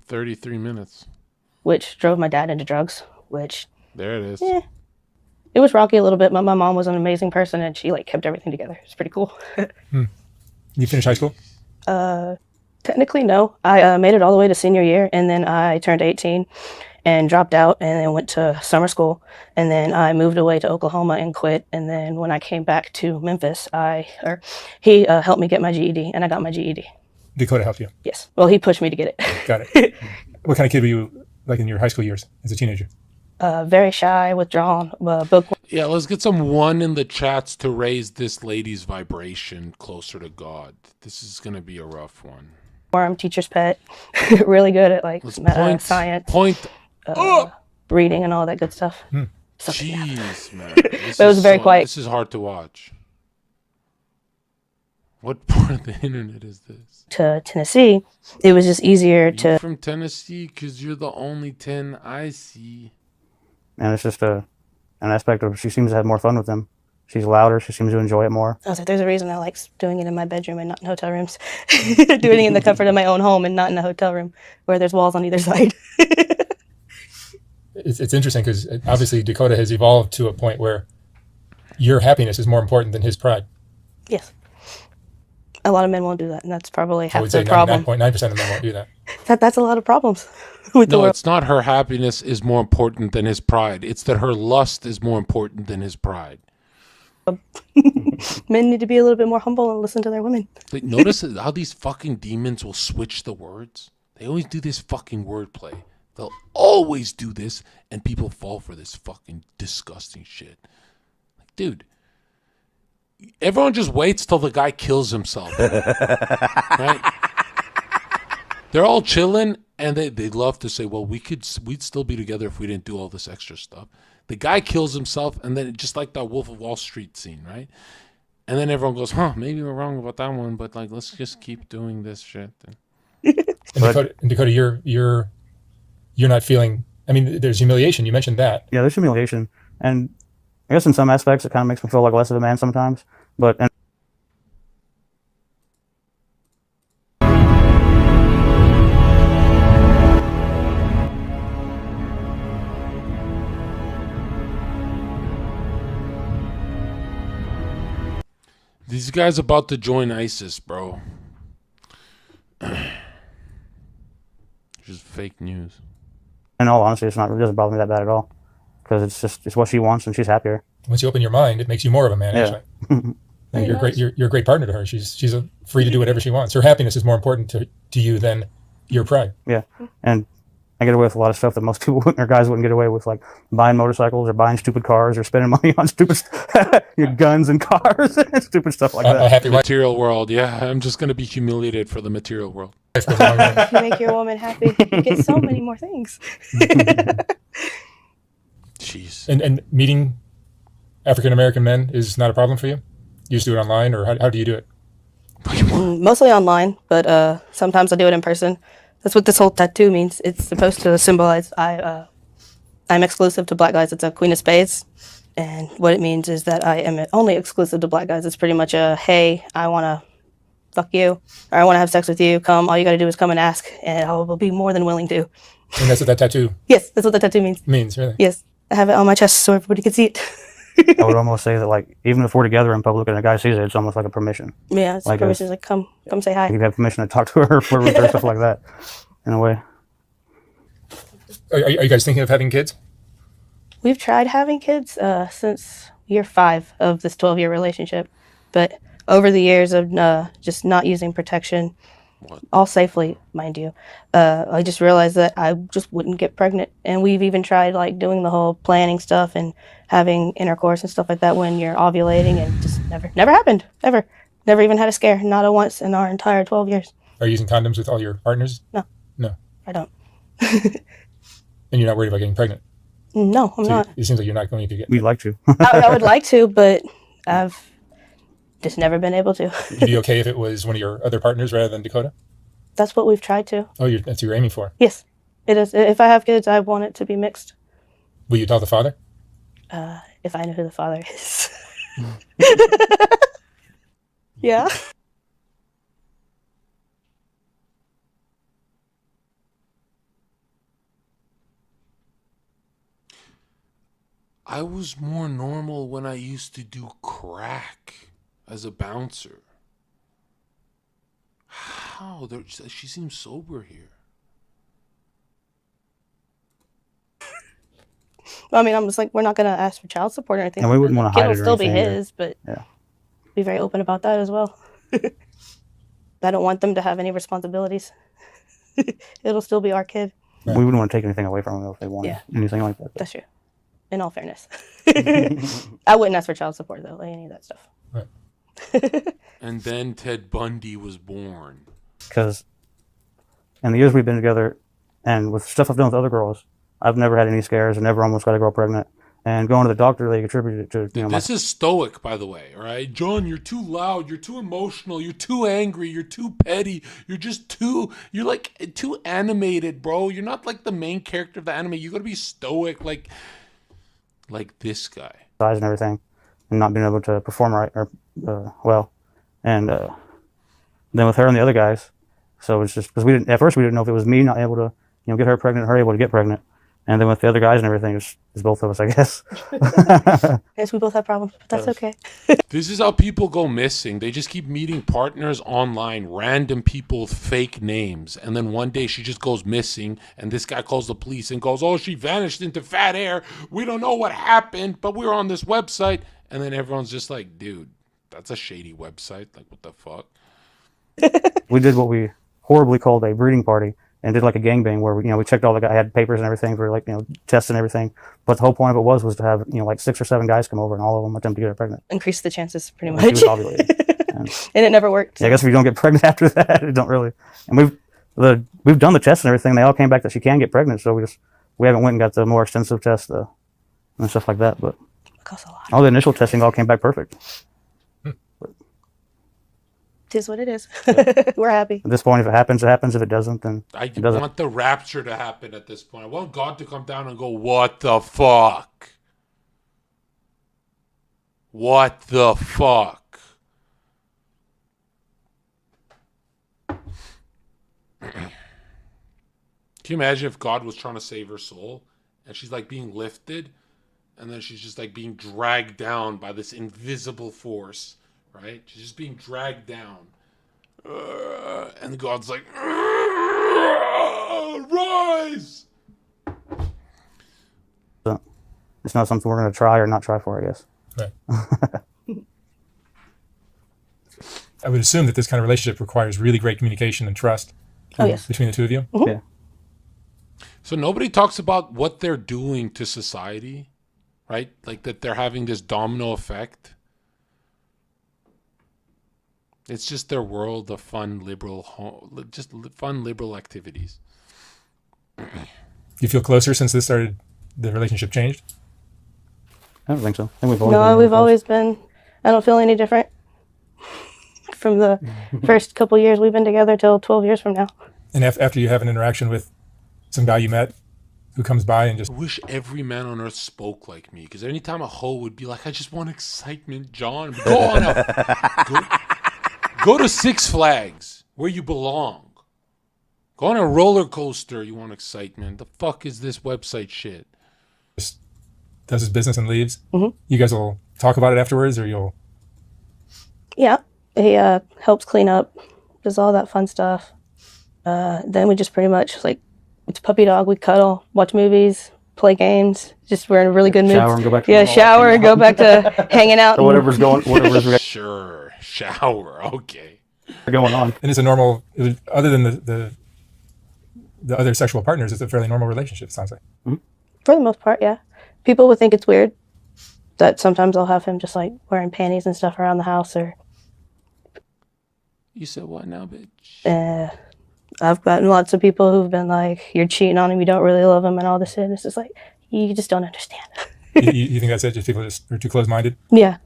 33 minutes. which drove my dad into drugs, which... There it is. It was rocky a little bit, but my mom was an amazing person, and she, like, kept everything together. It's pretty cool. You finished high school? Technically, no. I made it all the way to senior year, and then I turned 18 and dropped out, and then went to summer school, and then I moved away to Oklahoma and quit. And then when I came back to Memphis, he helped me get my GED, and I got my GED. Dakota helped you? Yes. Well, he pushed me to get it. Got it. What kind of kid were you like in your high school years as a teenager? Very shy, withdrawn, book. Yeah, let's get someone in the chats to raise this lady's vibration closer to God. This is going to be a rough one. Worm, teacher's pet. Really good at, like, science. Reading and all that good stuff. Jeez, man. But it was very quiet. This is hard to watch. What part of the internet is this? To Tennessee, it was just easier to... You're from Tennessee? Because you're the only 10 I see. And it's just an aspect of she seems to have more fun with them. She's louder. She seems to enjoy it more. I was like, there's a reason I like doing it in my bedroom and not in hotel rooms. Doing it in the comfort of my own home and not in a hotel room where there's walls on either side. It's interesting because obviously Dakota has evolved to a point where your happiness is more important than his pride. Yes. A lot of men won't do that, and that's probably half I would say the problem. 99.9% of men won't do that. That's a lot of problems with the No, world. it's not her happiness is more important than his pride. It's that her lust is more important than his pride. Men need to be a little bit more humble and listen to their women. Like, notice how these fucking demons will switch the words? They always do this fucking wordplay. They'll always do this, and people fall for this fucking disgusting shit. Like, dude, everyone just waits till the guy kills himself. Right? They're all chilling, and they love to say, well, we'd still be together if we didn't do all this extra stuff. The guy kills himself, and then just like that Wolf of Wall Street scene, right? And then everyone goes, maybe we're wrong about that one, but like, let's just keep doing this shit. And Dakota, you're not feeling, I mean, there's humiliation. You mentioned that. Yeah, there's humiliation. And I guess in some aspects it kind of makes me feel like less of a man sometimes. But These guys about to join ISIS, bro. Just fake news. in all honesty, it doesn't bother me that bad at all. Because it's what she wants and she's happier. Once you open your mind, it makes you more of a man, Yeah. actually. And you're great. You're a great partner to her. She's free to do whatever she wants. Her happiness is more important to you than your pride. Yeah. And I get away with a lot of stuff that most people or guys wouldn't get away with, like buying motorcycles or buying stupid cars or spending money on stupid guns and cars and stupid stuff like that. A happy wife. Material world, yeah. I'm just gonna be humiliated for the material world. If you make your woman happy, you get so many more things. Jeez. And meeting African American men is not a problem for you? You just do it online, or how do you do it? Mostly online, but sometimes I do it in person. That's what this whole tattoo means. It's supposed to symbolize I'm exclusive to black guys. It's a Queen of Spades. And what it means is that I am only exclusive to black guys. It's pretty much a, hey, I want to fuck you, or I want to have sex with you. Come, all you got to do is come and ask, and I will be more than willing to. And that's what that tattoo Yes, that's what the tattoo means. really? Yes, I have it on my chest so everybody can see it. I would almost say that, like, even if we're together in public and a guy sees it, it's almost like a permission. Yeah, it's Like permission. It's like, come say hi. You have permission to talk to her, flirt with her, stuff like that, in a way. Are you guys thinking of having kids? We've tried having kids since year 5 of this 12-year relationship, but over the years of just not using protection, all safely, mind you, I just realized that I just wouldn't get pregnant. And we've even tried like doing the whole planning stuff and having intercourse and stuff like that when you're ovulating, and just never happened, ever. Never even had a scare, not a once in our entire 12 years. Are you using condoms with all your partners? No. No. I don't. And you're not worried about getting pregnant? No, I'm not. It seems like you're not going to get. We'd like to. I would like to, but I've just never been able to. Would you be okay if it was one of your other partners rather than Dakota? That's what we've tried to. Oh, that's what you're aiming for? Yes, it is. If I have kids, I want it to be mixed. Will you tell the father? If I know who the father is. Yeah. I was more normal when I used to do crack as a bouncer. How? She seems sober here. I mean, I'm just like, we're not gonna ask for child support or anything. And we wouldn't want to Kid hide will it or still be anything either. his, but Yeah. be very open about that as well. I don't want them to have any responsibilities. It'll still be our kid. Right. We wouldn't want to take anything away from them if they wanted anything like that. That's true. In all fairness. I wouldn't ask for child support though, like any of that stuff. Right. And then Ted Bundy was born. Because in the years we've been together, and with stuff I've done with other girls, I've never had any scares and never almost got a girl pregnant. And going to the doctor, they attributed it to, This is stoic, by the way, all right? John, you're too loud, you're too emotional, you're too angry, you're too petty, you're like too animated, bro. You're not like the main character of the anime. You gotta be stoic, like this guy. size and everything, and not being able to perform right or well. And then with her and the other guys, so it's just because at first we didn't know if it was me not able to, get her pregnant, her able to get pregnant. And then with the other guys and everything, it's both of us, I guess. Yes, we both have problems, but that's okay. This is how people go missing. They just keep meeting partners online, random people with fake names. And then one day she just goes missing, and this guy calls the police and goes, oh, she vanished into fat air. We don't know what happened, but we're on this website. And then everyone's just like, dude, that's a shady website. Like, what the fuck? We did what we horribly called a breeding party, and did like a gangbang where we checked all the guys, had papers and everything for like tests and everything. But the whole point of it was to have like 6 or 7 guys come over and all of them attempt to get her pregnant. Increase the chances pretty She much. was ovulating. And it never worked. Yeah, I guess if you don't get pregnant after that, it don't really. And we've done the tests and everything. They all came back that she can get pregnant. So we haven't went and got the more extensive tests and stuff like that. But It costs a lot. all the initial testing all came back perfect. It is what it is. We're happy. At this point, if it happens, it happens. If it doesn't, then I it doesn't. want the rapture to happen at this point. I want God to come down and go, what the fuck? What the fuck? Can you imagine if God was trying to save her soul and she's like being lifted and then she's just like being dragged down by this invisible force, right? She's just being dragged down. And God's like, rise! So, it's not something we're going to try or not try for, I guess. Right. I would assume that this kind of relationship requires really great communication and trust Yes. between the two of you. Mm-hmm. Yeah. So nobody talks about what they're doing to society, right? Like that they're having this domino effect. It's just their world of fun, liberal activities. Do you feel closer since this started, the relationship changed? I don't think so. I think we've always No, been we've close. always been. I don't feel any different from the first couple years we've been together till 12 years from now. And after you have an interaction with some guy you met who comes by and just, I wish every man on earth spoke like me, because anytime a hoe would be like, I just want excitement, John. Go to Six Flags, where you belong. Go on a roller coaster, you want excitement. The fuck is this website shit? just does his business and leaves, Mm-hmm. you guys will talk about it afterwards, or you'll... Yeah, he helps clean up, does all that fun stuff. Then we just pretty much like, it's puppy dog. We cuddle, watch movies, play games. Just we're in a really good mood. Shower and go back to shower and go back to hanging out. So whatever's going Sure, shower, okay. on. And it's a normal, other than the other sexual partners, it's a fairly normal relationship, it sounds like. For the most part, yeah. People would think it's weird that sometimes I'll have him just like wearing panties and stuff around the house, or You said what now, bitch? I've gotten lots of people who've been like, you're cheating on him, you don't really love him, and all this shit. It's just like, you just don't understand. you think that's it? Just people just are too close-minded? Yeah.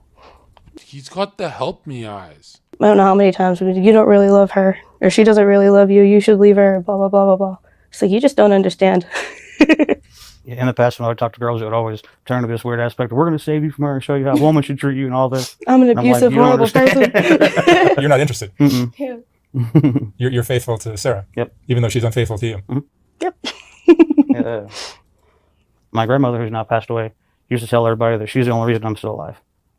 He's got the help me eyes. I don't know how many times you don't really love her, or she doesn't really love you, you should leave her, blah, blah, blah, blah, blah. It's like, you just don't understand. In the past, when I would talk to girls, it would always turn to this weird aspect. We're going to save you from her and show you how a woman should treat you and all this. I'm an And I'm like, abusive, "You don't horrible person. understand." You're not interested. Yeah. You're faithful to Sarah. Yep. Even though she's unfaithful to you. Yep. My grandmother, who's now passed away, used to tell everybody that she's the only reason I'm still alive.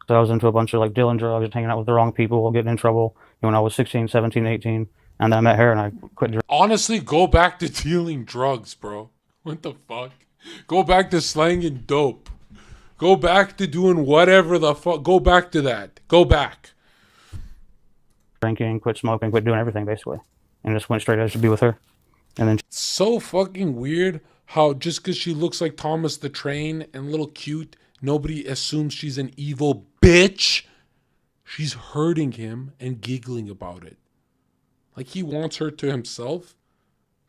So I was into a bunch of like dealing drugs and hanging out with the wrong people, getting in trouble when I was 16, 17, 18. And then I met her and I quit drinking. Honestly, go back to dealing drugs, bro. What the fuck? Go back to slanging dope. Go back to doing whatever the fuck. Go back to that. Go back. Drinking, quit smoking, quit doing everything basically. And just went straight out to be with her. And then So fucking weird how just because she looks like Thomas the Train and a little cute, nobody assumes she's an evil bitch. She's hurting him and giggling about it. Like he wants her to himself,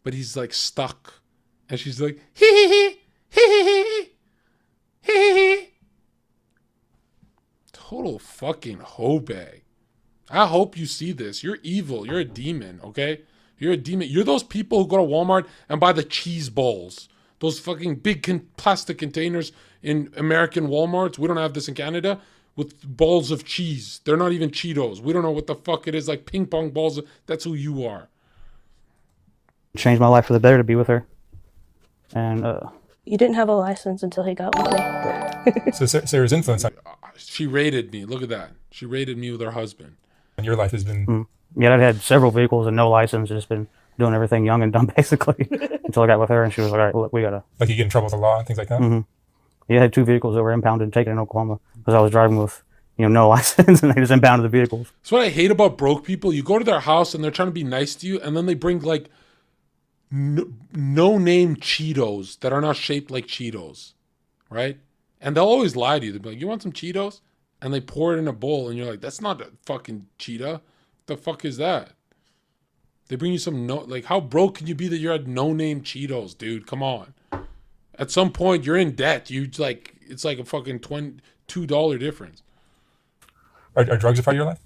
but he's like stuck. And she's like, hee hee hee, hee hee. Total fucking hoe bag. I hope you see this. You're evil. You're a demon, okay? You're a demon. You're those people who go to Walmart and buy the cheese balls. Those fucking big plastic containers in American Walmarts. We don't have this in Canada. With balls of cheese. They're not even Cheetos. We don't know what the fuck it is. Like ping pong balls. That's who you are. changed my life for the better to be with her. And You didn't have a license until he got with me. So Sarah's influence on She raided me. Look at that. She raided me with her husband. your life has been... yeah, I'd had several vehicles and no license, just been doing everything young and dumb basically until I got with her and she was like, all right, look, we gotta. Like you get in trouble with the law and things like that? Yeah, I had 2 vehicles that were impounded and taken in Oklahoma because I was driving with, no license and they just impounded the vehicles. That's what I hate about broke people. You go to their house and they're trying to be nice to you, and then they bring like no-name Cheetos that are not shaped like Cheetos, right? And they'll always lie to you. They'll be like, you want some Cheetos? And they pour it in a bowl, and you're like, that's not a fucking Cheetah. The fuck is that? They bring you some how broke can you be that you're at no-name Cheetos, dude? Come on. At some point, you're in debt. It's like a fucking $2 difference. Are drugs a part of your life?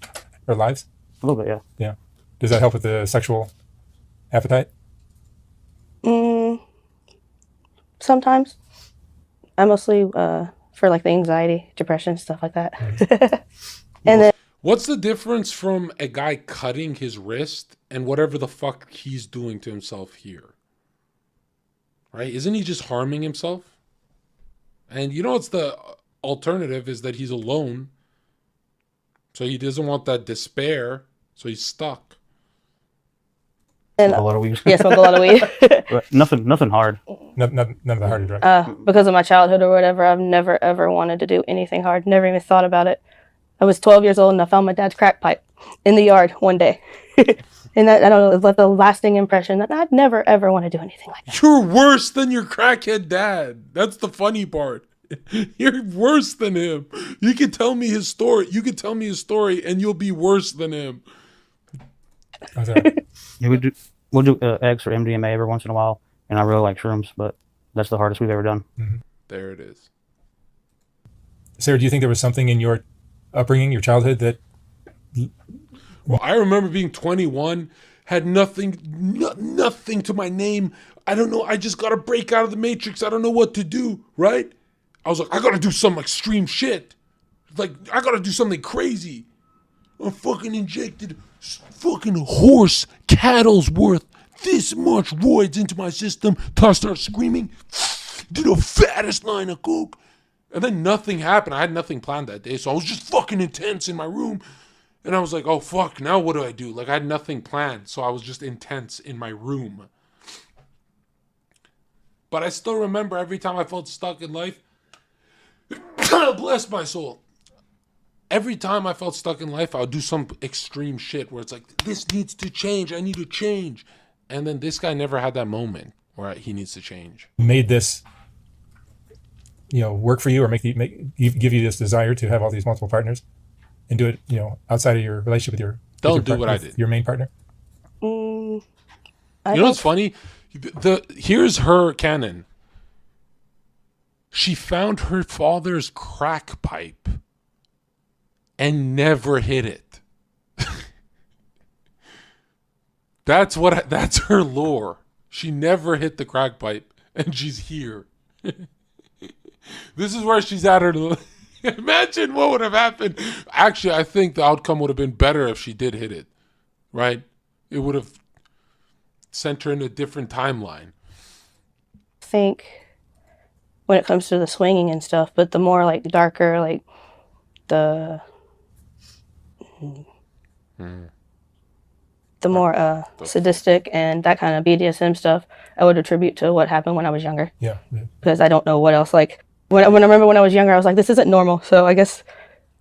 Or lives? A little bit, yeah. Yeah. Does that help with the sexual appetite? Sometimes. I mostly for like the anxiety, depression, stuff like that. And then What's the difference from a guy cutting his wrist and whatever the fuck he's doing to himself here? Right? Isn't he just harming himself? And it's the alternative is that he's alone. So he doesn't want that despair. So he's stuck. and, A lot of weed. yeah, smoke a lot of weed. But nothing hard. None of the harder drugs. Because of my childhood or whatever, I've never ever wanted to do anything hard. Never even thought about it. I was 12 years old and I found my dad's crack pipe in the yard one day. And that, I don't know, it left a lasting impression that I'd never ever want to do anything like that. You're worse than your crackhead dad. That's the funny part. You're worse than him. You can tell me his story. And you'll be worse than him. How's that? Yeah, we'll do eggs or MDMA every once in a while, and I really like shrooms, but that's the hardest we've ever done. There it is. Sarah, do you think there was something in your upbringing, your childhood, that... Well, I remember being 21, had nothing to my name. I don't know. I just got to break out of the matrix. I don't know what to do, right? I was like, I got to do some extreme shit. Like, I got to do something crazy. I fucking injected fucking horse cattle's worth this much roids into my system. Till I started screaming, did the fattest line of coke. And then nothing happened. I had nothing planned that day. So I was just fucking intense in my room. And I was like, oh, fuck, now what do I do? Like, I had nothing planned. So I was just intense in my room. But I still remember every time I felt stuck in life, bless my soul. Every time I felt stuck in life, I would do some extreme shit where it's like, this needs to change. I need to change. And then this guy never had that moment where he needs to change. made this, work for you, or give you this desire to have all these multiple partners and do it, outside of your relationship with your... Don't do what I did. Your main partner? I You know don't- what's funny? Here's her canon. She found her father's crack pipe and never hit it. That's her lore. She never hit the crack pipe, and she's here. This is where she's at her. Imagine what would have happened. Actually, I think the outcome would have been better if she did hit it, right? It would have sent her in a different timeline. think when it comes to the swinging and stuff, but the more like darker, like the more sadistic and that kind of BDSM stuff, I would attribute to what happened when I was younger. Yeah. Because I don't know what else. Like when I remember when I was younger, I was like, this isn't normal. So I guess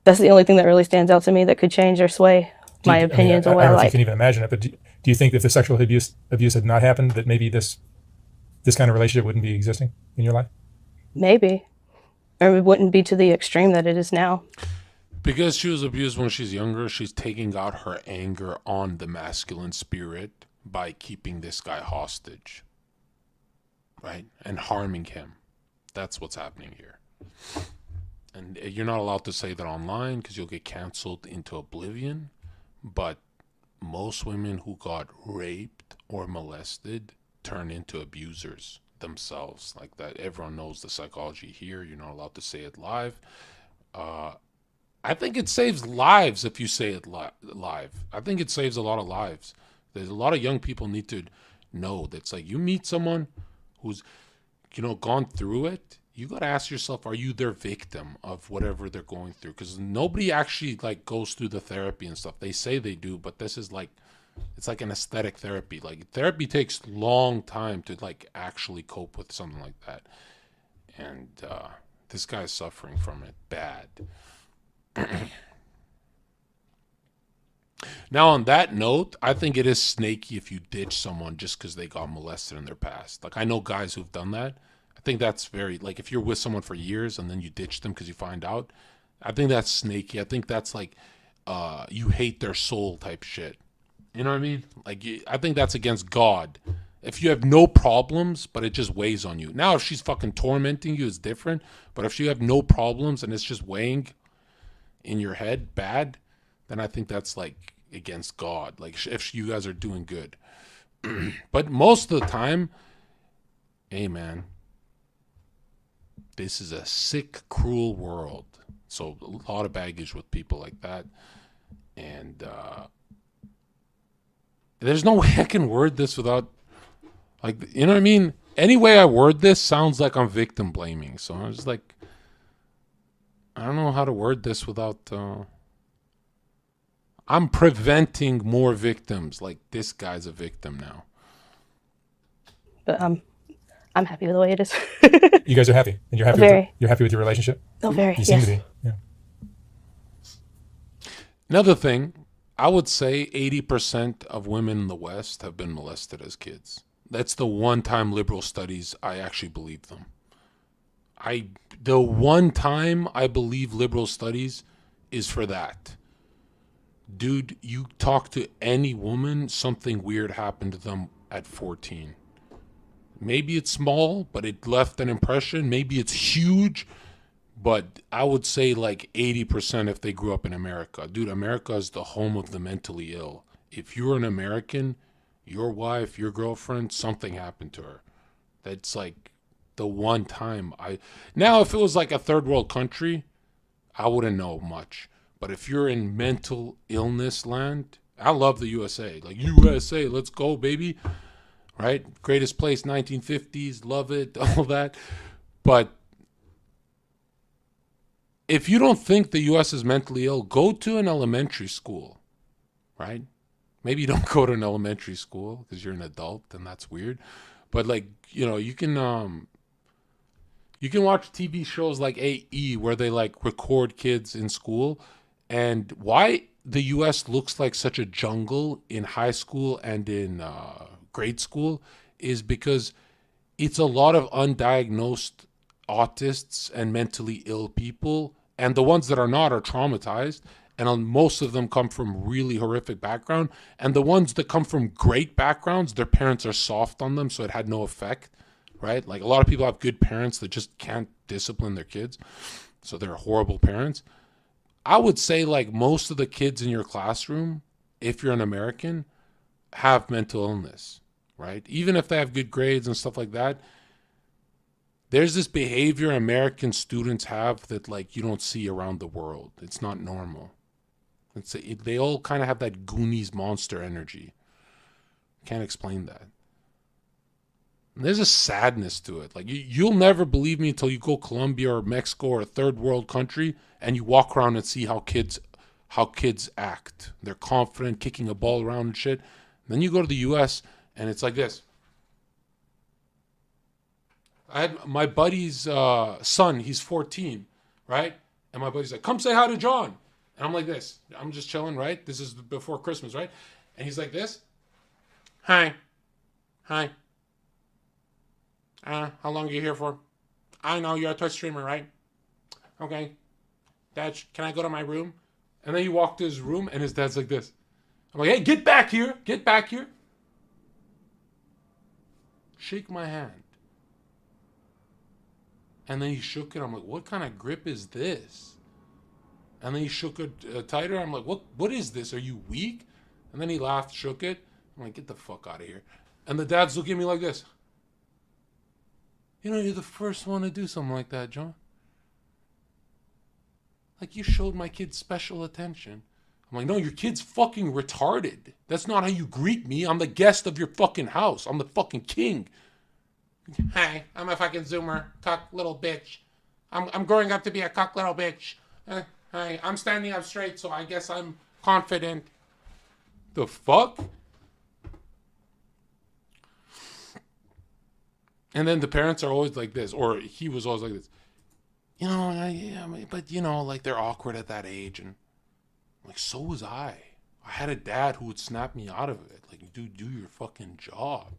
that's the only thing that really stands out to me that could change or sway my opinions I on what don't I know if you like. can even imagine it, but do you think if the sexual abuse had not happened, that maybe this kind of relationship wouldn't be existing in your life? Maybe. Or it wouldn't be to the extreme that it is now. Because she was abused when she's younger, she's taking out her anger on the masculine spirit by keeping this guy hostage, right? And harming him. That's what's happening here. And you're not allowed to say that online because you'll get canceled into oblivion. But most women who got raped or molested turn into abusers themselves. Like that, everyone knows the psychology here. You're not allowed to say it live. I think it saves lives if you say it live. I think it saves a lot of lives. There's a lot of young people need to know that it's like you meet someone who's, gone through it. You got to ask yourself, are you their victim of whatever they're going through? Because nobody actually like goes through the therapy and stuff. They say they do, but this is like, it's like an aesthetic therapy. Like therapy takes long time to like actually cope with something like that. And this guy's suffering from it bad. Now, on that note, I think it is snaky if you ditch someone just because they got molested in their past. Like, I know guys who've done that. I think that's very, like, if you're with someone for years and then you ditch them because you find out, I think that's snaky. I think that's like you hate their soul type shit. You know what I mean? Like, I think that's against God. If you have no problems, but it just weighs on you. Now, if she's fucking tormenting you, it's different. But if you have no problems and it's just weighing in your head bad, then I think that's like against God. Like if you guys are doing good. But most of the time, hey man, this is a sick, cruel world. So a lot of baggage with people like that. And there's no way I can word this without, like, you know what I mean? Any way I word this sounds like I'm victim blaming. So I was like, I don't know how to word this without I'm preventing more victims. Like this guy's a victim now. But I'm happy with the way it is. You guys are happy, and you're happy. Very. You're happy with your relationship. Oh, very. You seem Yes. to be. Yeah. Another thing, I would say 80% of women in the West have been molested as kids. That's the one time liberal studies I actually believe them. The one time I believe liberal studies is for that. Dude, you talk to any woman, something weird happened to them at 14. Maybe it's small, but it left an impression. Maybe it's huge, but I would say like 80% if they grew up in America. Dude, America is the home of the mentally ill. If you're an American, your wife, your girlfriend, something happened to her. That's like the one time Now, if it was like a third world country, I wouldn't know much. But if you're in mental illness land, I love the USA. Like, USA, let's go, baby. Right? Greatest place, 1950s, love it, all that. But if you don't think the US is mentally ill, go to an elementary school, right? Maybe you don't go to an elementary school because you're an adult and that's weird. But like, you can watch TV shows like AE where they like record kids in school. And why the US looks like such a jungle in high school and in grade school is because it's a lot of undiagnosed autists and mentally ill people. And the ones that are not are traumatized. And most of them come from really horrific background. And the ones that come from great backgrounds, their parents are soft on them, so it had no effect, right? Like a lot of people have good parents that just can't discipline their kids. So they're horrible parents. I would say like most of the kids in your classroom, if you're an American, have mental illness, right? Even if they have good grades and stuff like that, there's this behavior American students have that like you don't see around the world. It's not normal. They all kind of have that Goonies monster energy. Can't explain that. There's a sadness to it. Like you'll never believe me until you go Colombia or Mexico or a third world country and you walk around and see how kids act. They're confident, kicking a ball around and shit. Then you go to the U.S. and it's like this. I had my buddy's son. He's 14, right? And my buddy's like, "Come say hi to John." And I'm like this. I'm just chilling, right? This is before Christmas, right? And he's like this. Hi. How long are you here for? I know you're a Twitch streamer, right? Okay. Dad, can I go to my room? And then he walked to his room and his dad's like this. I'm like, hey, get back here. Get back here. Shake my hand. And then he shook it. I'm like, what kind of grip is this? And then he shook it tighter. I'm like, what is this? Are you weak? And then he laughed, shook it. I'm like, get the fuck out of here. And the dad's looking at me like this. You know, you're the first one to do something like that, John. Like, you showed my kid special attention. I'm like, no, your kid's fucking retarded. That's not how you greet me. I'm the guest of your fucking house. I'm the fucking king. Hi, I'm a fucking Zoomer. Cuck little bitch. I'm growing up to be a cuck little bitch. Hi, I'm standing up straight, so I guess I'm confident. The fuck? And then the parents are always like this, or he was always like this. You know, but you know, like they're awkward at that age, and like so was I. I had a dad who would snap me out of it. Like, dude, do your fucking job.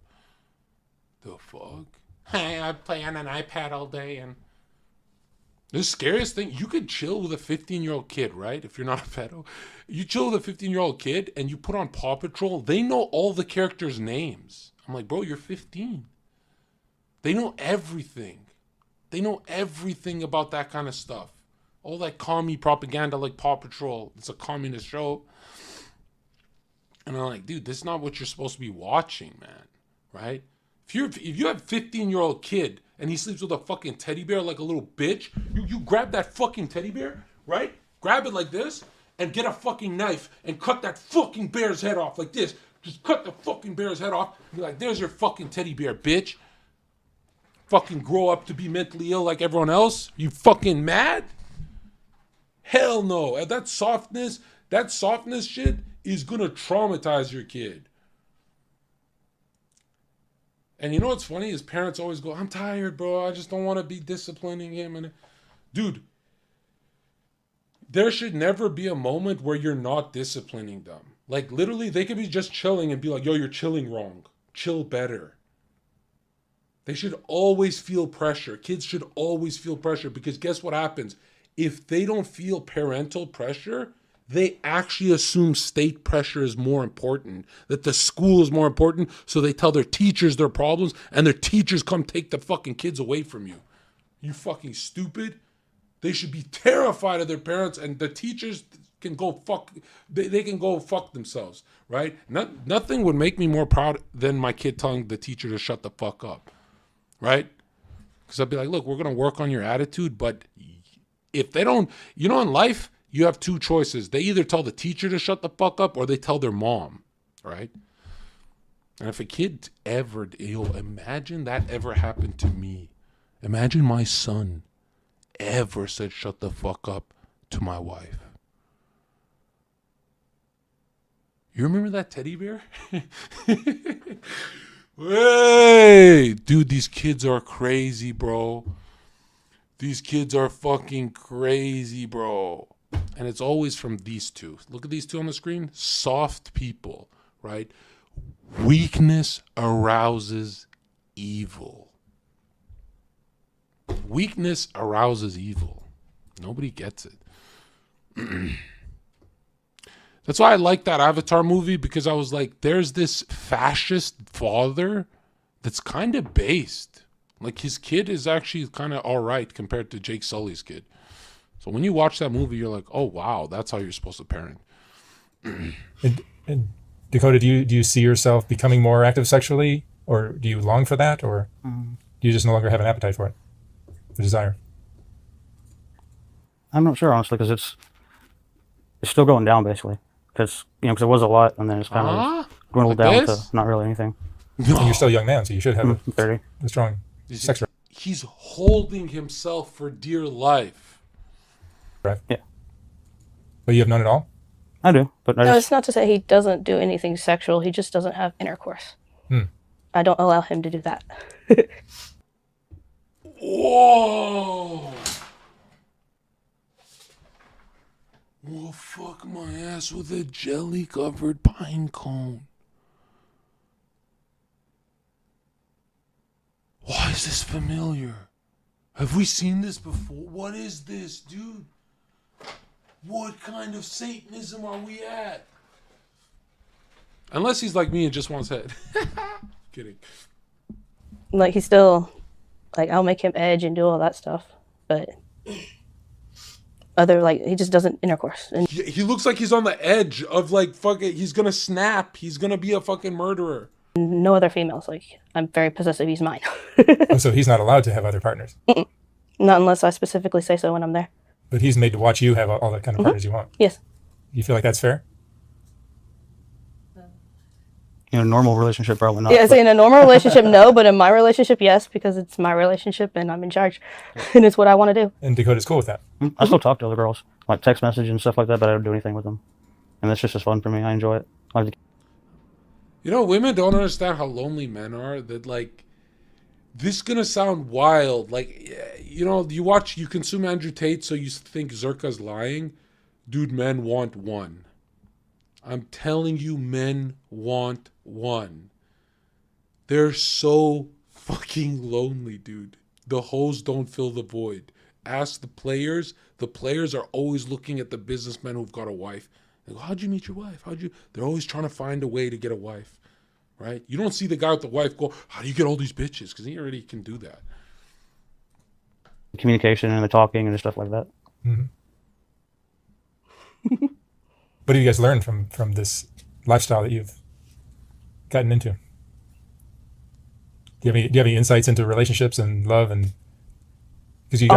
The fuck? Hey, I play on an iPad all day, and the scariest thing, you could chill with a 15-year-old kid, right? If you're not a pedo, you chill with a 15-year-old kid, and you put on Paw Patrol. They know all the characters' names. I'm like, bro, you're 15. They know everything. They know everything about that kind of stuff. All that commie propaganda like Paw Patrol. It's a communist show. And I'm like, dude, this is not what you're supposed to be watching, man. Right? If you have a 15-year-old kid and he sleeps with a fucking teddy bear like a little bitch, you grab that fucking teddy bear, right? Grab it like this and get a fucking knife and cut that fucking bear's head off like this. Just cut the fucking bear's head off and be like, there's your fucking teddy bear, bitch. Fucking grow up to be mentally ill like everyone else? You fucking mad? Hell no. And that softness shit is gonna traumatize your kid. And you know what's funny is parents always go, I'm tired, bro. I just don't want to be disciplining him. And dude, there should never be a moment where you're not disciplining them. Like literally, they could be just chilling and be like, yo, you're chilling wrong. Chill better. They should always feel pressure. Kids should always feel pressure because guess what happens? If they don't feel parental pressure, they actually assume state pressure is more important, that the school is more important, so they tell their teachers their problems, and their teachers come take the fucking kids away from you. You fucking stupid. They should be terrified of their parents, and the teachers can go fuck, they can go fuck themselves, right? Nothing would make me more proud than my kid telling the teacher to shut the fuck up. Right? Because I'd be like, look, we're going to work on your attitude, but if they don't, you know, in life, you have two choices. They either tell the teacher to shut the fuck up or they tell their mom, right? And if a kid ever, imagine that ever happened to me. Imagine my son ever said shut the fuck up to my wife. You remember that teddy bear? Hey, dude, these kids are crazy, bro. These kids are fucking crazy, bro. And it's always from these two. Look at these two on the screen. Soft people, right? Weakness arouses evil. Weakness arouses evil. Nobody gets it. That's why I like that Avatar movie, because I was like, there's this fascist father that's kind of based. Like, his kid is actually kind of all right compared to Jake Sully's kid. So when you watch that movie, you're like, oh, wow, that's how you're supposed to parent. And Dakota, do you see yourself becoming more active sexually, or do you long for that, or do you just no longer have an appetite for it, the desire? I'm not sure, honestly, because it's still going down, basically. Because, you know, because it was a lot, and then it's kind of dwindled like down this? to not really anything. And you're still a young man, so you should have 30. a strong sex He's holding himself for dear life. drive. Yeah. But you have none at all? I do, but I No, just, it's not to say he doesn't do anything sexual. He just doesn't have intercourse. I don't allow him to do that. Whoa! Well, fuck my ass with a jelly-covered pine cone. Why is this familiar? Have we seen this before? What is this, dude? What kind of Satanism are we at? Unless he's like me and just wants head. Kidding. Like, he's still, like, I'll make him edge and do all that stuff, but he just doesn't intercourse. And He looks like he's on the edge of, like, fucking, he's gonna snap. He's gonna be a fucking murderer. no other females. Like, I'm very possessive. He's mine. Oh, so he's not allowed to have other partners. Not unless I specifically say so when I'm there. But he's made to watch you have all the kind of partners you want. Yes. You feel like that's fair? in a normal relationship, probably not. Yeah, so in a normal relationship, no, but in my relationship, yes, because it's my relationship and I'm in charge, and it's what I want to do. And Dakota's cool with that. I still talk to other girls, like text message and stuff like that, but I don't do anything with them. And that's just as fun for me. I enjoy it. I like to You know, women don't understand how lonely men are. That, like, this is gonna sound wild. Like, you know, you consume Andrew Tate, so you think Zherka's lying. Dude, men want one. I'm telling you, men want one. They're so fucking lonely, dude. The hoes don't fill the void. Ask the players. The players are always looking at the businessmen who've got a wife. They go, how'd you meet your wife? They're always trying to find a way to get a wife, right? You don't see the guy with the wife go, how do you get all these bitches? Because he already can do that. communication and the talking and stuff like that. Mm-hmm. What do you guys learn from this lifestyle that you've gotten into? Do you have any insights into relationships and love? And because you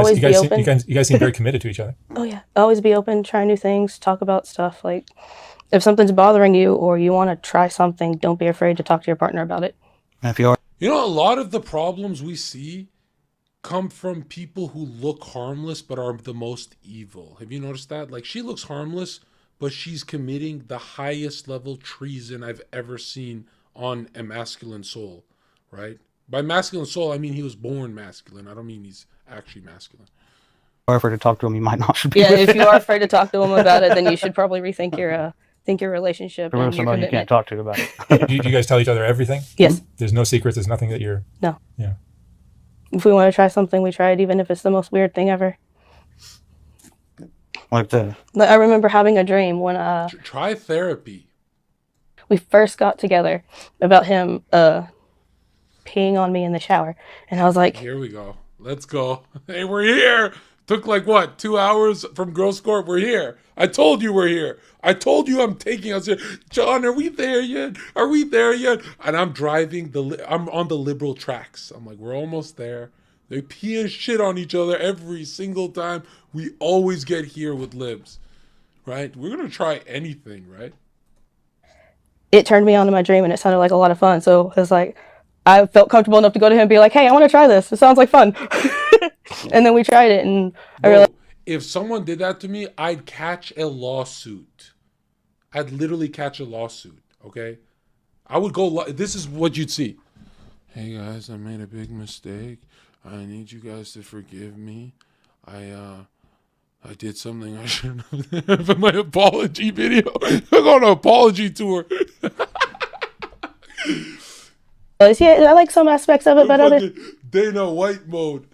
guys seem very committed to each other. Oh yeah, always be open, try new things, talk about stuff. Like, if something's bothering you or you want to try something, don't be afraid to talk to your partner about it. And if you are, You know, a lot of the problems we see come from people who look harmless but are the most evil. Have you noticed that? Like, she looks harmless, but she's committing the highest level treason I've ever seen on a masculine soul, right? By masculine soul, I mean he was born masculine. I don't mean he's actually masculine. are afraid to talk to him, you might not should be. Yeah, with if you are afraid to talk to him about it, then you should probably rethink your relationship Or with and your somebody you commitment. can't talk to about it. Do you guys tell each other everything? Yes. There's no secrets. There's nothing that you're. No. Yeah. If we want to try something, we try it, even if it's the most weird thing ever. Like the Like, I remember having a dream when Try therapy. we first got together about him peeing on me in the shower, and I was like, Here we go. Let's go. Hey, we're here. Took like what, 2 hours from Girls Court? We're here. I told you we're here. I told you I'm taking us here. John, are we there yet? Are we there yet? And I'm driving I'm on the liberal tracks. I'm like, we're almost there. They pee and shit on each other every single time. We always get here with libs, right? We're gonna try anything, right? it turned me on to my dream, and it sounded like a lot of fun. So it was like, I felt comfortable enough to go to him and be like, hey, I want to try this. It sounds like fun. And then we tried it, and I realized, If someone did that to me, I'd catch a lawsuit. I'd literally catch a lawsuit, okay? I would go, this is what you'd see. Hey guys, I made a big mistake. I need you guys to forgive me. I did something I shouldn't have. For my apology video. I'm on an apology tour. yeah, I like some aspects of it, but other. Dana White mode.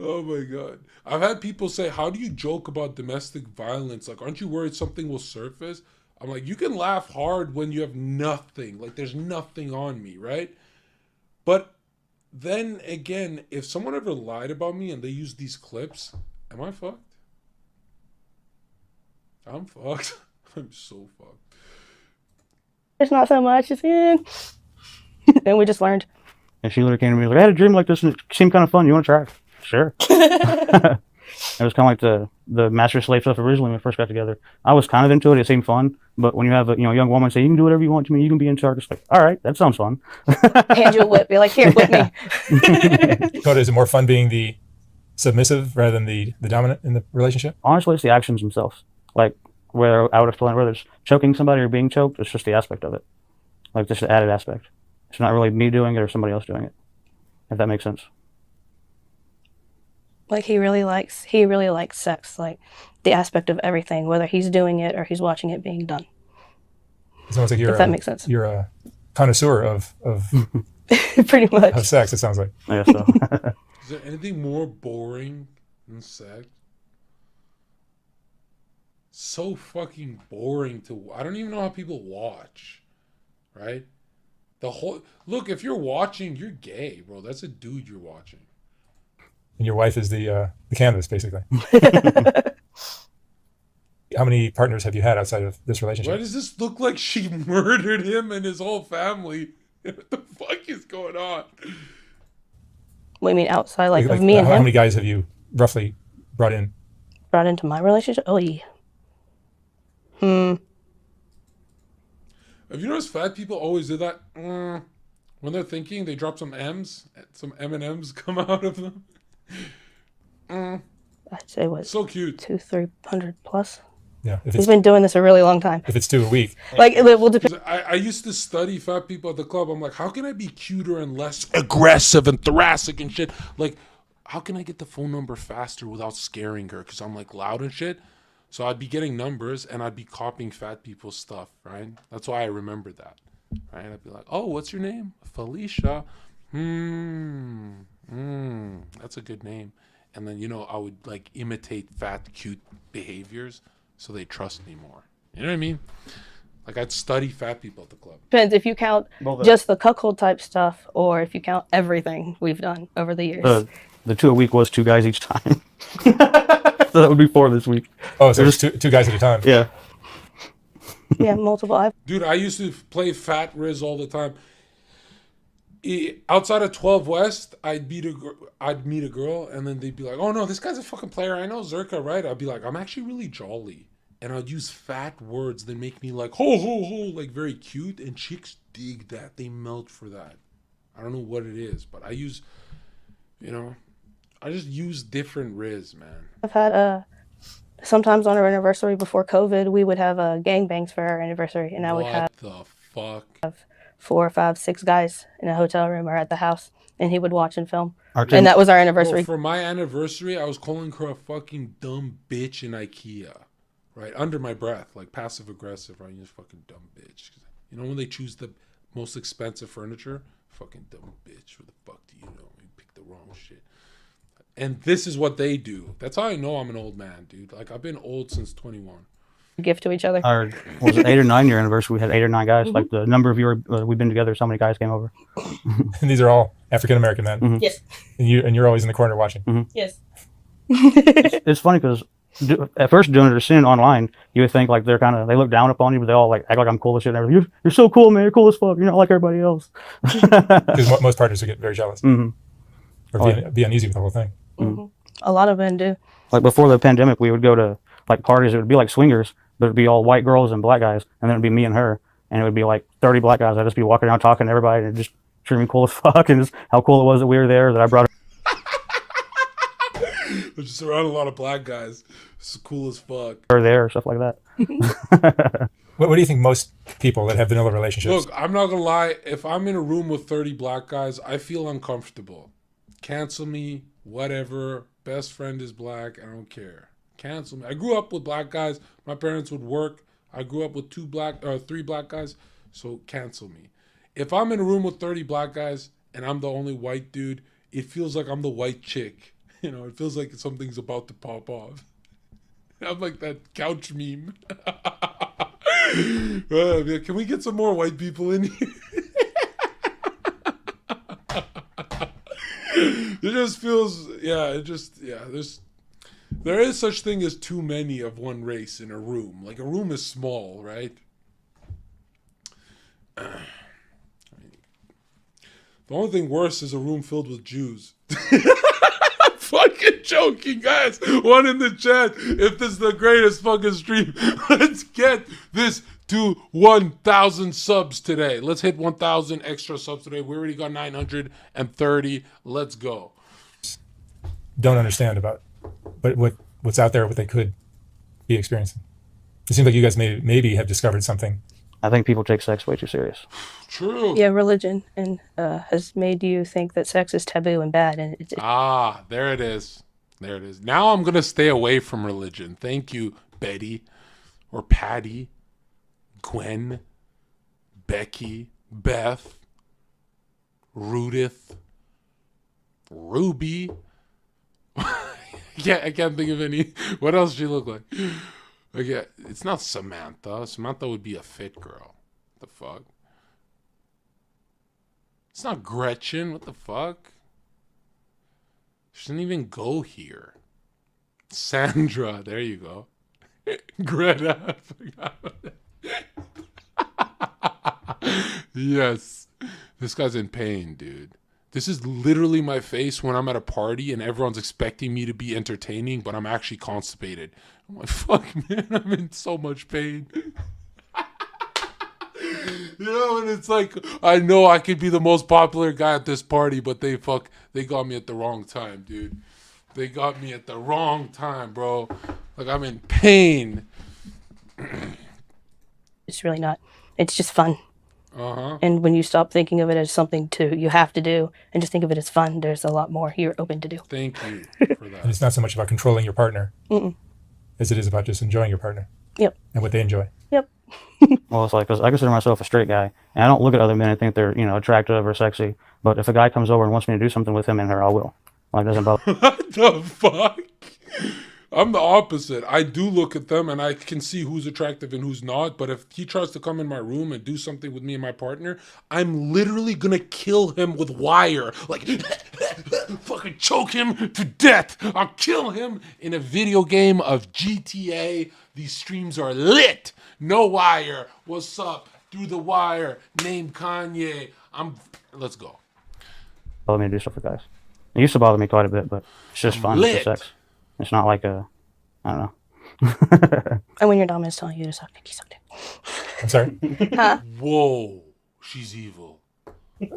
Oh my God. I've had people say, how do you joke about domestic violence? Like, aren't you worried something will surface? I'm like, you can laugh hard when you have nothing. Like, there's nothing on me, right? But then again, if someone ever lied about me and they use these clips, am I fucked? I'm fucked. I'm so fucked. There's not so much. It's and we just learned. and she literally came to me like, I had a dream like this and it seemed kind of fun. You want to try it? Sure. It was kind of like the master slave stuff originally when we first got together. I was kind of into it. It seemed fun. But when you have a young woman say, you can do whatever you want to me, you can be in charge. It's like, all right, that sounds fun. Hand you a whip. Be like, here, whip me. Dakota, is it more fun being the submissive rather than the dominant in the relationship? Honestly, it's the actions themselves. Like, where I would explain whether it's choking somebody or being choked, it's just the aspect of it. Like, just an added aspect. It's not really me doing it or somebody else doing it, if that makes sense. Like he really likes sex, like the aspect of everything, whether he's doing it or he's watching it being done. It sounds like you're If that makes sense. You're a connoisseur of Pretty much. of sex. It sounds like. I guess so. Is there anything more boring than sex? So fucking boring to. I don't even know how people watch, right? The whole look. If you're watching, you're gay, bro. That's a dude you're watching. And your wife is the canvas, basically. How many partners have you had outside of this relationship? Why does this look like she murdered him and his whole family? What the fuck is going on? What do you mean outside, like of Like, me and how him? many guys have you roughly brought in? Brought into my relationship? Oh, yeah. Have you noticed fat people always do that? When they're thinking, they drop some M's, some M&Ms come out of them. I'd say what? So cute. 200-300 plus. Yeah, if He's it's been doing this a really long time. if it's 2 a week. Like it will depend. I used to study fat people at the club. I'm like, how can I be cuter and less aggressive and thoracic and shit? Like, how can I get the phone number faster without scaring her? Because I'm like loud and shit. So I'd be getting numbers and I'd be copying fat people's stuff, right? That's why I remembered that, right? I'd be like, oh, what's your name? Felicia. That's a good name. And then, I would like imitate fat, cute behaviors so they trust me more. You know what I mean? Like I'd study fat people at the club. Depends if you count just the cuckold type stuff or if you count everything we've done over the years. The 2 a week was 2 guys each time. So that would be 4 this week. Oh, so there's two guys at a time. Yeah. Yeah, multiple. Dude, I used to play Fat Riz all the time. Outside of 12 West, I'd meet a girl, and then they'd be like, "Oh no, this guy's a fucking player. I know Zherka, right?" I'd be like, "I'm actually really jolly," and I'd use fat words that make me like ho ho ho, like very cute, and chicks dig that. They melt for that. I don't know what it is, but I use, I just use different Riz, man. I've had sometimes on our anniversary before COVID, we would have gangbangs for our anniversary, and I would have What the fuck? 4, 5, 6 guys in a hotel room or at the house, and he would watch and film. Our And that was our anniversary. For my anniversary, I was calling her a fucking dumb bitch in IKEA, right? Under my breath, like passive aggressive, right? You just fucking dumb bitch. You know when they choose the most expensive furniture? Fucking dumb bitch. What the fuck do you know? You picked the wrong shit. And this is what they do. That's how I know I'm an old man, dude. Like I've been old since 21. Gift to each other. Our 8 or 9 year anniversary, we had 8 or 9 guys. Like the number of we've been together, so many guys came over. And these are all African American men. Mm-hmm. Yes. And you're always in the corner watching. Mm-hmm. Yes. It's funny because at first doing it or seeing it online, you would think like they look down upon you, but they all like act like I'm cool as shit and everything. You're so cool, man. You're cool as fuck. You're not like everybody else. Because most partners would get very jealous. Mm-hmm. Or be uneasy with the whole thing. Mm-hmm. A lot of men do. Like before the pandemic, we would go to like parties. It would be like swingers, but it'd be all white girls and black guys, and then it'd be me and her, and it would be like 30 black guys. I'd just be walking around talking to everybody and just treating me cool as fuck, and just how cool it was that we were there, that I brought We're just around a lot of black guys. It's cool as fuck. her there, stuff like that. What do you think most people that have vanilla relationships? Look, I'm not gonna lie. If I'm in a room with 30 black guys, I feel uncomfortable. Cancel me, whatever. Best friend is black. I don't care. Cancel me. I grew up with black guys. My parents would work. I grew up with 3 black guys. So cancel me. If I'm in a room with 30 black guys and I'm the only white dude, it feels like I'm the white chick. It feels like something's about to pop off. I'm like that couch meme. Can we get some more white people in here? It just feels, there is such thing as too many of one race in a room. Like a room is small, right? The only thing worse is a room filled with Jews. fucking joking, guys. One in the chat. If this is the greatest fucking stream, let's get this to 1,000 subs today. Let's hit 1,000 extra subs today. We already got 930. Let's go. Don't understand about, but what's out there, what they could be experiencing. It seems like you guys maybe have discovered something. I think people take sex way too serious. True. Yeah, religion and has made you think that sex is taboo and bad, and There it is. There it is. Now I'm gonna stay away from religion. Thank you, Betty, or Patty, Gwen, Becky, Beth, Rudith, Ruby. Yeah, I can't think of any. What else does she look like? Okay, it's not Samantha. Samantha would be a fit girl. What the fuck? It's not Gretchen. What the fuck? She didn't even go here. Sandra. There you go. Greta. I forgot about that. Yes. This guy's in pain, dude. This is literally my face when I'm at a party and everyone's expecting me to be entertaining, but I'm actually constipated. I'm like, fuck, man, I'm in so much pain. You know, and it's like, I know I could be the most popular guy at this party, but they got me at the wrong time, dude. They got me at the wrong time, bro. Like, I'm in pain. it's really not. It's just fun. Uh-huh. And when you stop thinking of it as something you have to do, and just think of it as fun, there's a lot more you're open to do. Thank you for that. And it's not so much about controlling your partner as it is about just enjoying your partner. Yep. And what they enjoy. Yep. Well, it's like, 'cause I consider myself a straight guy, and I don't look at other men and think they're, attractive or sexy. But if a guy comes over and wants me to do something with him and her, I will. Like, it doesn't bother. What the fuck? I'm the opposite. I do look at them and I can see who's attractive and who's not. But if he tries to come in my room and do something with me and my partner, I'm literally gonna kill him with wire. Like, fucking choke him to death. I'll kill him in a video game of GTA. These streams are lit. No wire. What's up? Through the wire. Name Kanye. Let's go. Bother me to do stuff with guys. It used to bother me quite a bit, but it's just fun. Lit. It's just sex. It's not like I don't know. And when your dominant's telling you to suck dick, you suck dick. I'm sorry. Whoa. She's evil.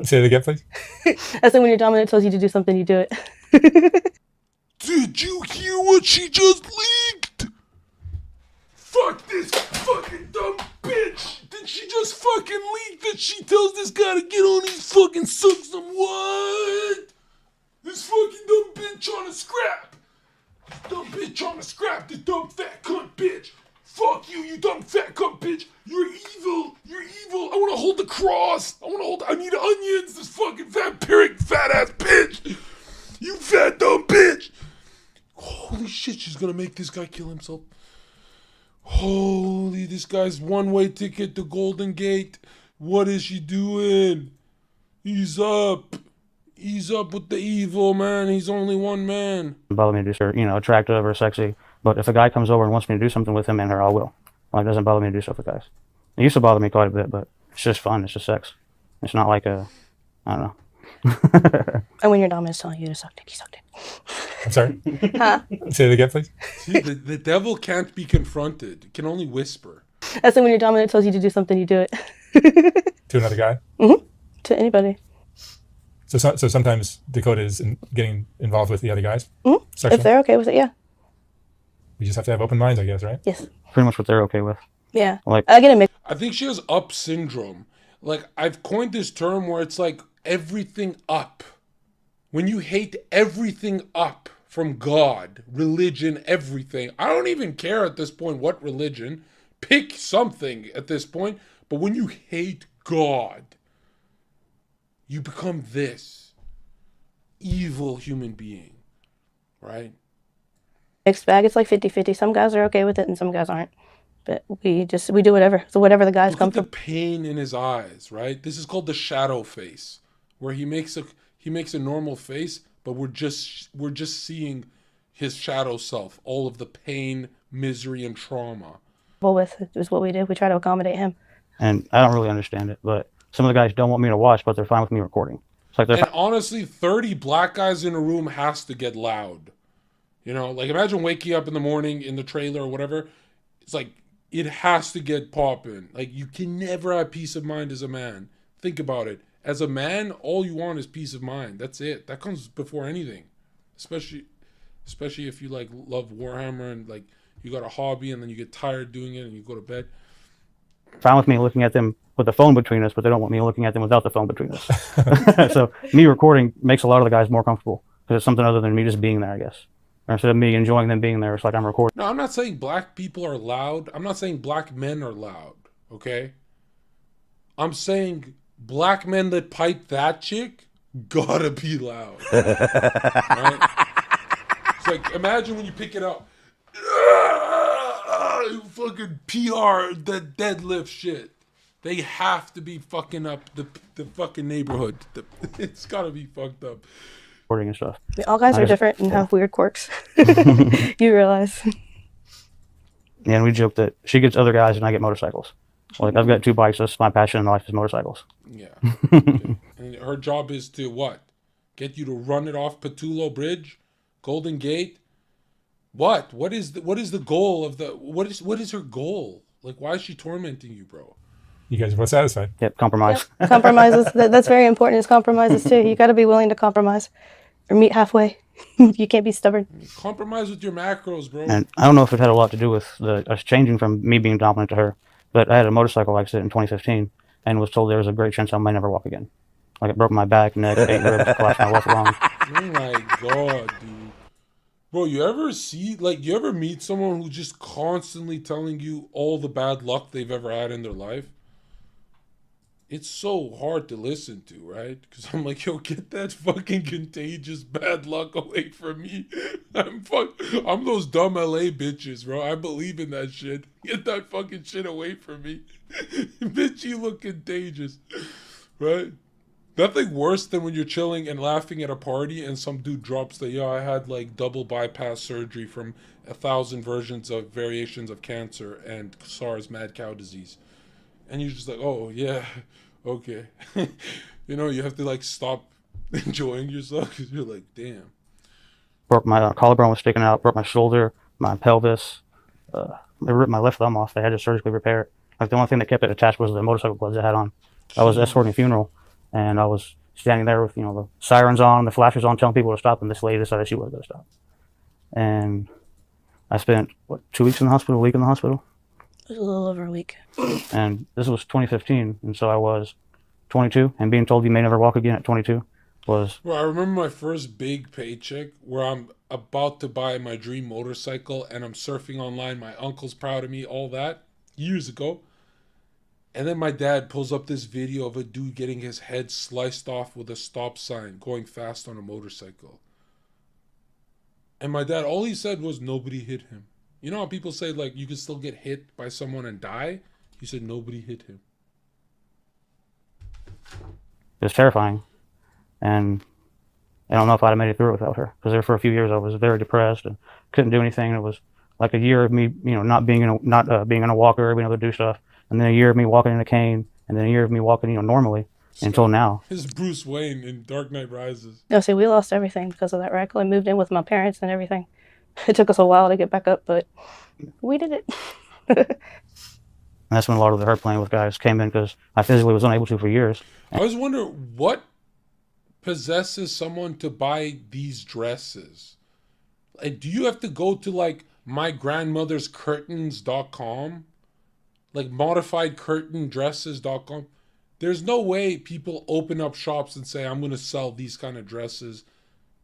Say it again, please. That's like when your dominant tells you to do something, you do it. Did you hear what she just leaked? Fuck this fucking dumb bitch. Did she just fucking leak that she tells this guy to get on his fucking suck some what? This fucking dumb bitch trying to scrap. This dumb bitch trying to scrap. This dumb fat cunt bitch. Fuck you, you dumb fat cunt bitch. You're evil. You're evil. I want to hold the cross. I need onions. This fucking vampiric fat ass bitch. You fat dumb bitch. Holy shit, she's gonna make this guy kill himself. Holy, this guy's one-way ticket to Golden Gate. What is she doing? Ease up. Ease up with the evil, man. He's only one man. Bother me to do, attractive or sexy. But if a guy comes over and wants me to do something with him and her, I will. Like, it doesn't bother me to do stuff with guys. It used to bother me quite a bit, but it's just fun. It's just sex. It's not like I don't know. And when your dominant's telling you to suck dick, you suck dick. I'm sorry. Say it again, please. See, the devil can't be confronted. It can only whisper. That's like when your dominant tells you to do something, you do it. To another guy? To anybody. So sometimes Dakota is getting involved with the other guys? If they're okay with it, yeah. We just have to have open minds, I guess, right? Yes. Pretty much what they're okay with. Yeah. Like, I get a mix. I think she has up syndrome. Like, I've coined this term where it's like everything up. When you hate everything up from God, religion, everything. I don't even care at this point what religion. Pick something at this point. But when you hate God, you become this evil human being, right? Mixed bag. It's like 50-50. Some guys are okay with it and some guys aren't. But we do whatever. So whatever the guys Look come at the from. pain in his eyes, right? This is called the shadow face, where he makes a normal face, but we're just seeing his shadow self, all of the pain, misery, and trauma. With is what we do. We try to accommodate him. and I don't really understand it, but some of the guys don't want me to watch, but they're fine with me recording. It's like And honestly, 30 black guys in a room has to get loud. You know, like imagine waking up in the morning in the trailer or whatever. It's like it has to get popping. Like you can never have peace of mind as a man. Think about it. As a man, all you want is peace of mind. That's it. That comes before anything. Especially if you like love Warhammer and like you got a hobby and then you get tired doing it and you go to bed. fine with me looking at them with the phone between us, but they don't want me looking at them without the phone between us. So me recording makes a lot of the guys more comfortable because it's something other than me just being there, I guess. Or instead of me enjoying them being there, it's like I'm recording. No, I'm not saying black people are loud. I'm not saying black men are loud, okay? I'm saying black men that pipe that chick gotta be loud. Right? It's like, imagine when you pick it up. Fucking PR, that deadlift shit. They have to be fucking up the fucking neighborhood. It's gotta be fucked up. Recording and stuff. All guys are different and have weird quirks. You realize. Yeah, and we joke that she gets other guys and I get motorcycles. Like I've got 2 bikes. That's my passion in life is motorcycles. Yeah. Okay. And her job is to what? Get you to run it off Patullo Bridge, Golden Gate. What? What is the goal of the? What is her goal? Like, why is she tormenting you, bro? You guys are both satisfied. Yep, compromise. Yep. Compromises. That's very important. Is compromises too. You got to be willing to compromise, or meet halfway. You can't be stubborn. Compromise with your macros, bro. And I don't know if it had a lot to do with us changing from me being dominant to her, but I had a motorcycle accident in 2015 and was told there was a great chance I might never walk again. Like it broke my back, neck, 8 ribs, collapsed my left lung. Oh my god, dude. Bro, you ever meet someone who's just constantly telling you all the bad luck they've ever had in their life? It's so hard to listen to, right? Because I'm like, yo, get that fucking contagious bad luck away from me. I'm those dumb LA bitches, bro. I believe in that shit. Get that fucking shit away from me. Bitch, you look contagious, right? Nothing worse than when you're chilling and laughing at a party and some dude drops the, I had like double bypass surgery from 1,000 variations of cancer and SARS mad cow disease. And you're just like, oh, yeah, okay. You know, you have to like stop enjoying yourself because you're like, damn. Broke my collarbone was sticking out, broke my shoulder, my pelvis. They ripped my left thumb off. They had to surgically repair it. Like the only thing that kept it attached was the motorcycle gloves I had on. I was escorting a funeral. And I was standing there with, the sirens on, the flashers on, telling people to stop, and this lady decided she wasn't going to stop. And I spent, 2 weeks in the hospital, a week in the hospital? It was a little over a week. And this was 2015, and so I was 22, and being told you may never walk again at 22 was... Well, I remember my first big paycheck where I'm about to buy my dream motorcycle, and I'm surfing online, my uncle's proud of me, all that, years ago. And then my dad pulls up this video of a dude getting his head sliced off with a stop sign, going fast on a motorcycle. And my dad, all he said was nobody hit him. You know how people say, like, you can still get hit by someone and die? He said nobody hit him. It was terrifying. And I don't know if I'd have made it through it without her. Because there for a few years I was very depressed and couldn't do anything. It was like a year of me, not being in a walker, being able to do stuff. And then a year of me walking in a cane, and then a year of me walking, normally until now. His Bruce Wayne in Dark Knight Rises. No, see, we lost everything because of that wreck. I moved in with my parents and everything. It took us a while to get back up, but we did it. And that's when a lot of the hurt playing with guys came in because I physically was unable to for years. I always wonder what possesses someone to buy these dresses. Like, do you have to go to like mygrandmotherscurtains.com? Like modifiedcurtaindresses.com. There's no way people open up shops and say, I'm going to sell these kind of dresses.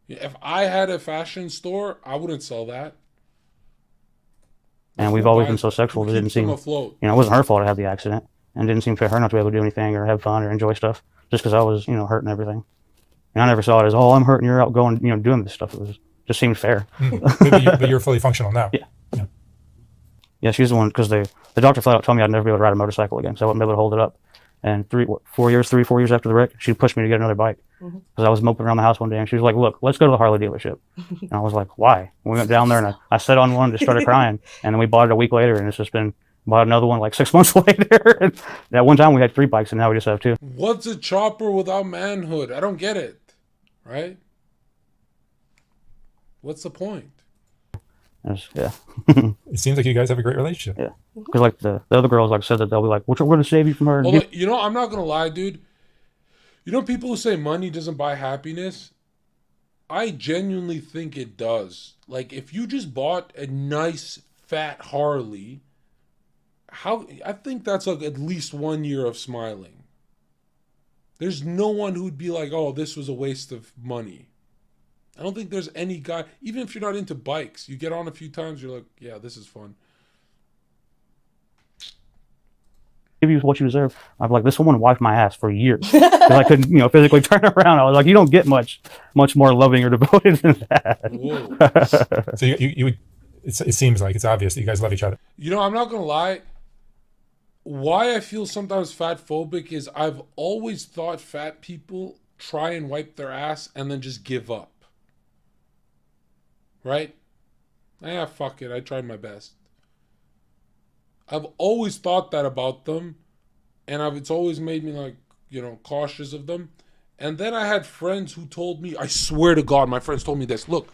If I had a fashion store, I wouldn't sell that. And we've always been so sexual. It didn't seem, afloat. It wasn't her fault I had the accident. And it didn't seem fair her not to be able to do anything or have fun or enjoy stuff just because I was, hurt and everything. And I never saw it as, oh, I'm hurt and you're out going, doing this stuff. It was just seemed fair. But you're fully functional now. Yeah. Yeah, she's the one, because the doctor flat out told me I'd never be able to ride a motorcycle again, so I wouldn't be able to hold it up. And 3 or 4 years after the wreck, she pushed me to get another bike. Because I was moping around the house one day, and she was like, look, let's go to the Harley dealership. And I was like, why? And we went down there, and I sat on one and just started crying. And then we bought it a week later, and it's just been Bought another one like 6 months later. And at one time we had 3 bikes, and now we just have 2. What's a chopper without manhood? I don't get it. Right? What's the point? Yeah. It seems like you guys have a great relationship. Yeah. Because like the other girls like said that they'll be like, we're going to save you from her. Although, you know, I'm not going to lie, dude. You know people who say money doesn't buy happiness? I genuinely think it does. Like, if you just bought a nice fat Harley, I think that's like at least 1 year of smiling. There's no one who'd be like, oh, this was a waste of money. I don't think there's any guy, even if you're not into bikes, you get on a few times, you're like, yeah, this is fun. Give you what you deserve. I'm like, this woman wiped my ass for years because I couldn't, physically turn around. I was like, you don't get much more loving or devoted than that. Whoa. So you would, it seems like it's obvious that you guys love each other. You know, I'm not gonna lie. Why I feel sometimes fat phobic is I've always thought fat people try and wipe their ass and then just give up. Right? Yeah, fuck it. I tried my best. I've always thought that about them, and it's always made me like, cautious of them. And then I had friends who told me, I swear to God, my friends told me this. Look,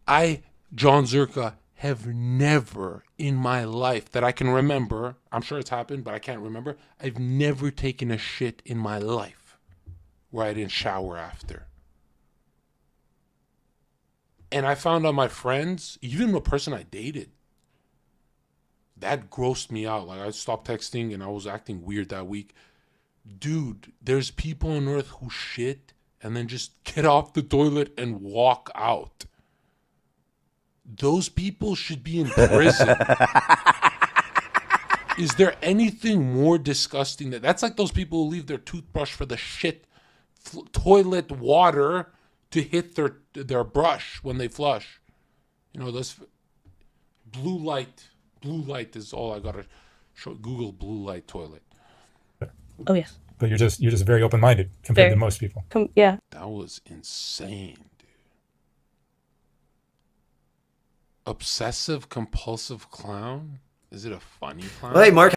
Jon Zherka, have never in my life that I can remember, I'm sure it's happened, but I can't remember, I've never taken a shit in my life where I didn't shower after. And I found out my friends, even the person I dated, that grossed me out. Like, I stopped texting and I was acting weird that week. Dude, there's people on earth who shit and then just get off the toilet and walk out. Those people should be in prison. Is there anything more disgusting? That's like those people who leave their toothbrush for the shit toilet water to hit their brush when they flush. Those blue light. Blue light is all I gotta show. Google blue light toilet. Oh yes. But you're just very open-minded compared to most people. Yeah. That was insane, dude. Obsessive compulsive clown? Is it a funny clown? Well, hey, Mark.